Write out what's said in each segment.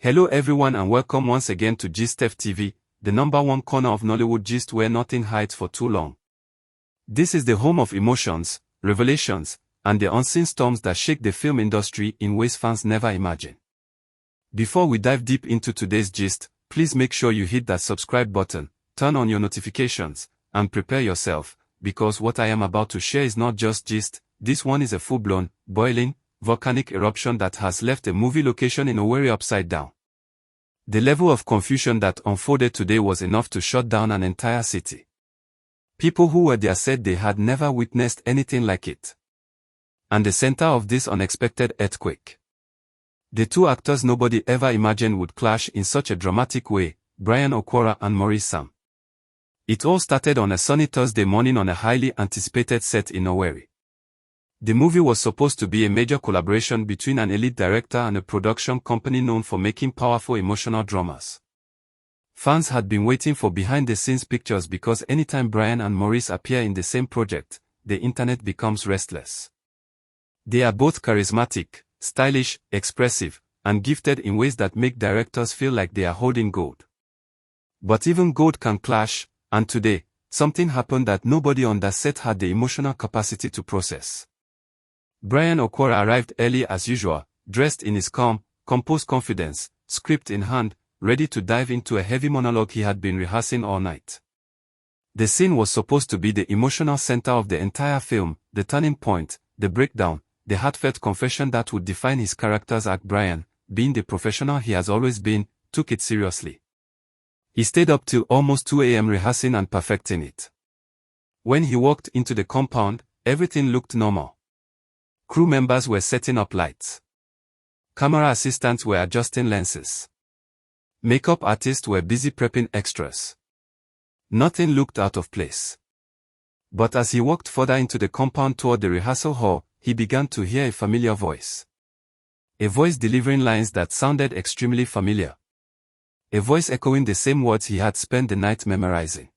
Hello everyone and welcome once again to GistF TV, the #1 corner of Nollywood gist where nothing hides for too long. This is the home of emotions, revelations, and the unseen storms that shake the film industry in ways fans never imagined. Before we dive deep into today's gist, please make sure you hit that subscribe button, turn on your notifications, and prepare yourself, because what I am about to share is not just gist. This one is a full-blown, boiling, volcanic eruption that has left a movie location in Okwara upside down. The level of confusion that unfolded today was enough to shut down an entire city. People who were there said they had never witnessed anything like it. And the center of this unexpected earthquake. The two actors nobody ever imagined would clash in such a dramatic way, Bryan Okwara and Maurice. It all started on a sunny Thursday morning on a highly anticipated set in Okwara. The movie was supposed to be a major collaboration between an elite director and a production company known for making powerful emotional dramas. Fans had been waiting for behind-the-scenes pictures because anytime Bryan and Maurice appear in the same project, the internet becomes restless. They are both charismatic, stylish, expressive, and gifted in ways that make directors feel like they are holding gold. But even gold can clash, and today, something happened that nobody on that set had the emotional capacity to process. Bryan Okwara arrived early as usual, dressed in his calm, composed confidence, script in hand, ready to dive into a heavy monologue he had been rehearsing all night. The scene was supposed to be the emotional center of the entire film, the turning point, the breakdown, the heartfelt confession that would define his character's arc. Bryan, being the professional he has always been, took it seriously. He stayed up till almost 2 a.m. rehearsing and perfecting it. When he walked into the compound, everything looked normal. Crew members were setting up lights. Camera assistants were adjusting lenses. Makeup artists were busy prepping extras. Nothing looked out of place. But as he walked further into the compound toward the rehearsal hall, he began to hear a familiar voice. A voice delivering lines that sounded extremely familiar. A voice echoing the same words he had spent the night memorizing.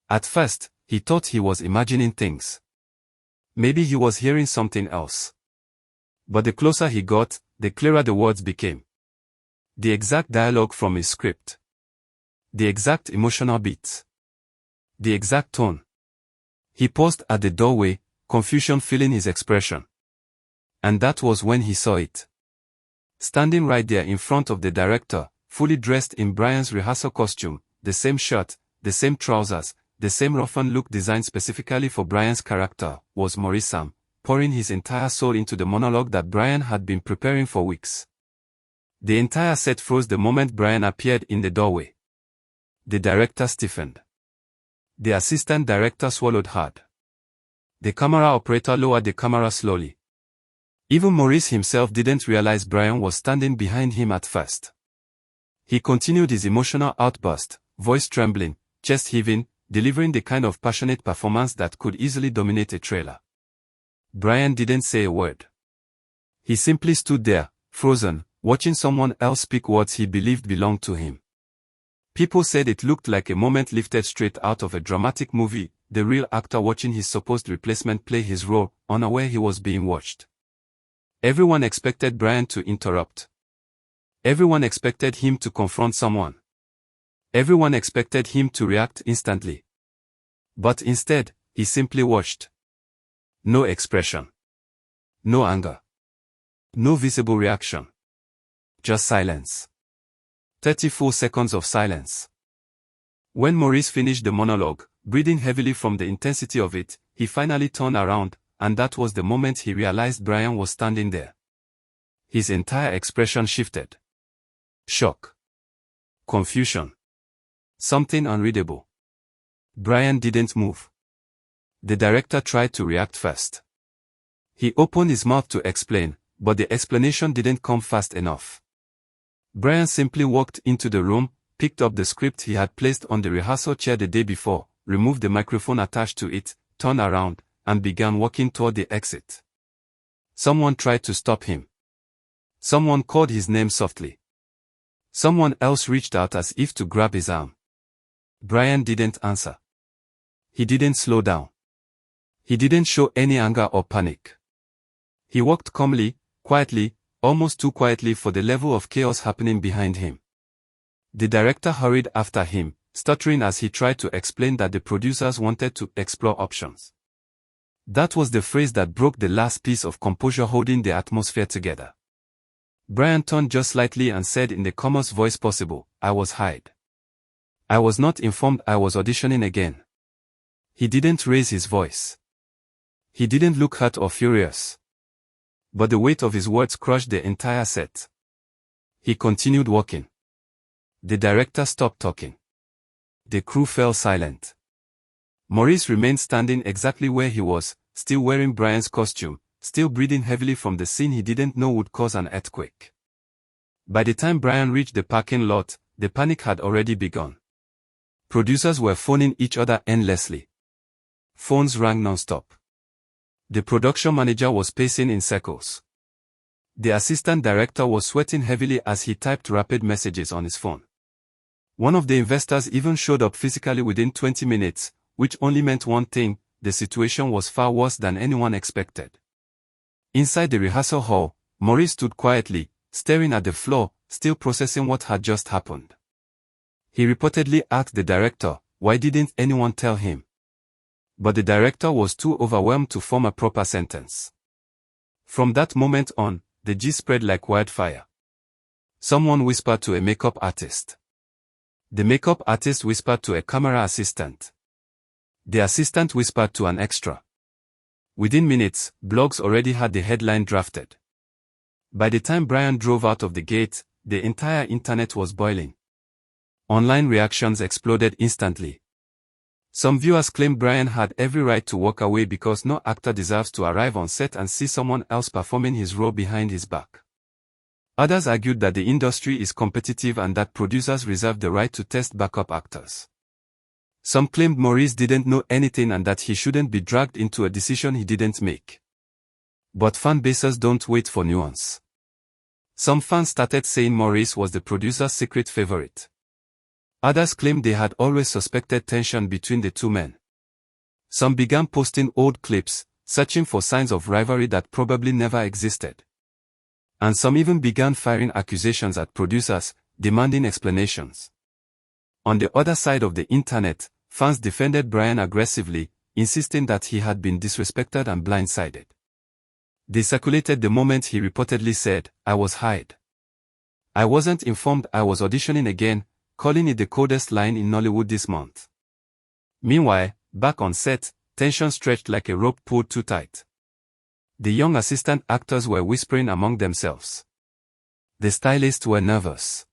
At first, he thought he was imagining things. Maybe he was hearing something else. But the closer he got, the clearer the words became. The exact dialogue from his script. The exact emotional beats. The exact tone. He paused at the doorway, confusion filling his expression. And that was when he saw it. Standing right there in front of the director, fully dressed in Bryan's rehearsal costume, the same shirt, the same trousers, the same roughened look designed specifically for Bryan's character, was Maurice, pouring his entire soul into the monologue that Bryan had been preparing for weeks. The entire set froze the moment Bryan appeared in the doorway. The director stiffened. The assistant director swallowed hard. The camera operator lowered the camera slowly. Even Maurice himself didn't realize Bryan was standing behind him at first. He continued his emotional outburst, voice trembling, chest heaving, delivering the kind of passionate performance that could easily dominate a trailer. Bryan didn't say a word. He simply stood there, frozen, watching someone else speak words he believed belonged to him. People said it looked like a moment lifted straight out of a dramatic movie, the real actor watching his supposed replacement play his role, unaware he was being watched. Everyone expected Bryan to interrupt. Everyone expected him to confront someone. Everyone expected him to react instantly. But instead, he simply watched. No expression. No anger. No visible reaction. Just silence. 34 seconds of silence. When Maurice finished the monologue, breathing heavily from the intensity of it, he finally turned around, and that was the moment he realized Bryan was standing there. His entire expression shifted. Shock. Confusion. Something unreadable. Bryan didn't move. The director tried to react first. He opened his mouth to explain, but the explanation didn't come fast enough. Bryan simply walked into the room, picked up the script he had placed on the rehearsal chair the day before, removed the microphone attached to it, turned around, and began walking toward the exit. Someone tried to stop him. Someone called his name softly. Someone else reached out as if to grab his arm. Bryan didn't answer. He didn't slow down. He didn't show any anger or panic. He walked calmly, quietly, almost too quietly for the level of chaos happening behind him. The director hurried after him, stuttering as he tried to explain that the producers wanted to explore options. That was the phrase that broke the last piece of composure holding the atmosphere together. Bryan turned just slightly and said in the calmest voice possible, "I was hired. I was not informed I was auditioning again." He didn't raise his voice. He didn't look hurt or furious. But the weight of his words crushed the entire set. He continued walking. The director stopped talking. The crew fell silent. Maurice remained standing exactly where he was, still wearing Bryan's costume, still breathing heavily from the scene he didn't know would cause an earthquake. By the time Bryan reached the parking lot, the panic had already begun. Producers were phoning each other endlessly. Phones rang non-stop. The production manager was pacing in circles. The assistant director was sweating heavily as he typed rapid messages on his phone. One of the investors even showed up physically within 20 minutes, which only meant one thing: the situation was far worse than anyone expected. Inside the rehearsal hall, Maurice stood quietly, staring at the floor, still processing what had just happened. He reportedly asked the director, why didn't anyone tell him? But the director was too overwhelmed to form a proper sentence. From that moment on, the gist spread like wildfire. Someone whispered to a makeup artist. The makeup artist whispered to a camera assistant. The assistant whispered to an extra. Within minutes, blogs already had the headline drafted. By the time Bryan drove out of the gate, the entire internet was boiling. Online reactions exploded instantly. Some viewers claimed Bryan had every right to walk away because no actor deserves to arrive on set and see someone else performing his role behind his back. Others argued that the industry is competitive and that producers reserve the right to test backup actors. Some claimed Maurice didn't know anything and that he shouldn't be dragged into a decision he didn't make. But fan bases don't wait for nuance. Some fans started saying Maurice was the producer's secret favorite. Others claimed they had always suspected tension between the two men. Some began posting old clips, searching for signs of rivalry that probably never existed. And some even began firing accusations at producers, demanding explanations. On the other side of the internet, fans defended Bryan aggressively, insisting that he had been disrespected and blindsided. They circulated the moment he reportedly said, "I was hired. I wasn't informed I was auditioning again," calling it the coldest line in Nollywood this month. Meanwhile, back on set, tension stretched like a rope pulled too tight. The young assistant actors were whispering among themselves. The stylists were nervous.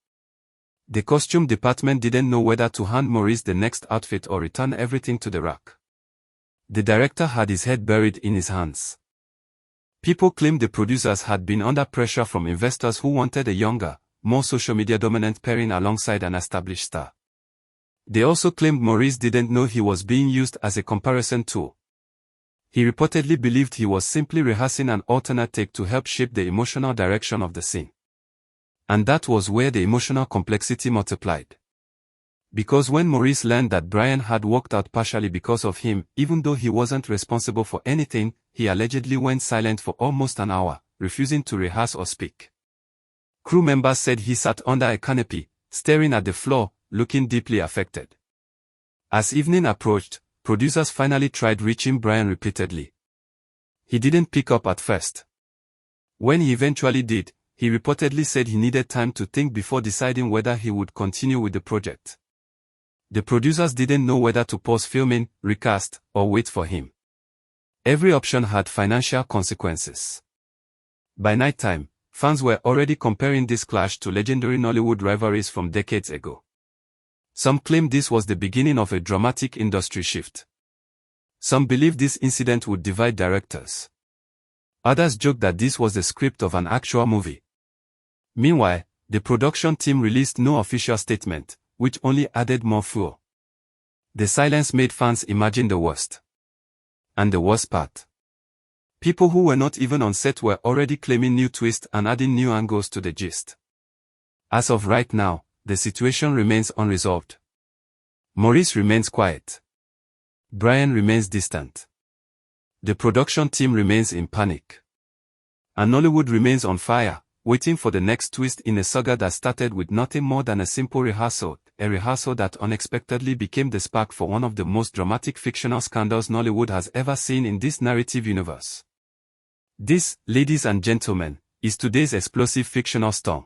The costume department didn't know whether to hand Maurice the next outfit or return everything to the rack. The director had his head buried in his hands. People claimed the producers had been under pressure from investors who wanted a younger, more social media dominant pairing alongside an established star. They also claimed Maurice didn't know he was being used as a comparison tool. He reportedly believed he was simply rehearsing an alternate take to help shape the emotional direction of the scene. And that was where the emotional complexity multiplied. Because when Maurice learned that Bryan had walked out partially because of him, even though he wasn't responsible for anything, he allegedly went silent for almost an hour, refusing to rehearse or speak. Crew members said he sat under a canopy, staring at the floor, looking deeply affected. As evening approached, producers finally tried reaching Bryan repeatedly. He didn't pick up at first. When he eventually did, he reportedly said he needed time to think before deciding whether he would continue with the project. The producers didn't know whether to pause filming, recast, or wait for him. Every option had financial consequences. By nighttime, fans were already comparing this clash to legendary Nollywood rivalries from decades ago. Some claimed this was the beginning of a dramatic industry shift. Some believed this incident would divide directors. Others joked that this was the script of an actual movie. Meanwhile, the production team released no official statement, which only added more fuel. The silence made fans imagine the worst. And the worst part: people who were not even on set were already claiming new twists and adding new angles to the gist. As of right now, the situation remains unresolved. Maurice remains quiet. Bryan remains distant. The production team remains in panic. And Nollywood remains on fire, waiting for the next twist in a saga that started with nothing more than a simple rehearsal, a rehearsal that unexpectedly became the spark for one of the most dramatic fictional scandals Nollywood has ever seen in this narrative universe. This, ladies and gentlemen, is today's explosive fictional storm.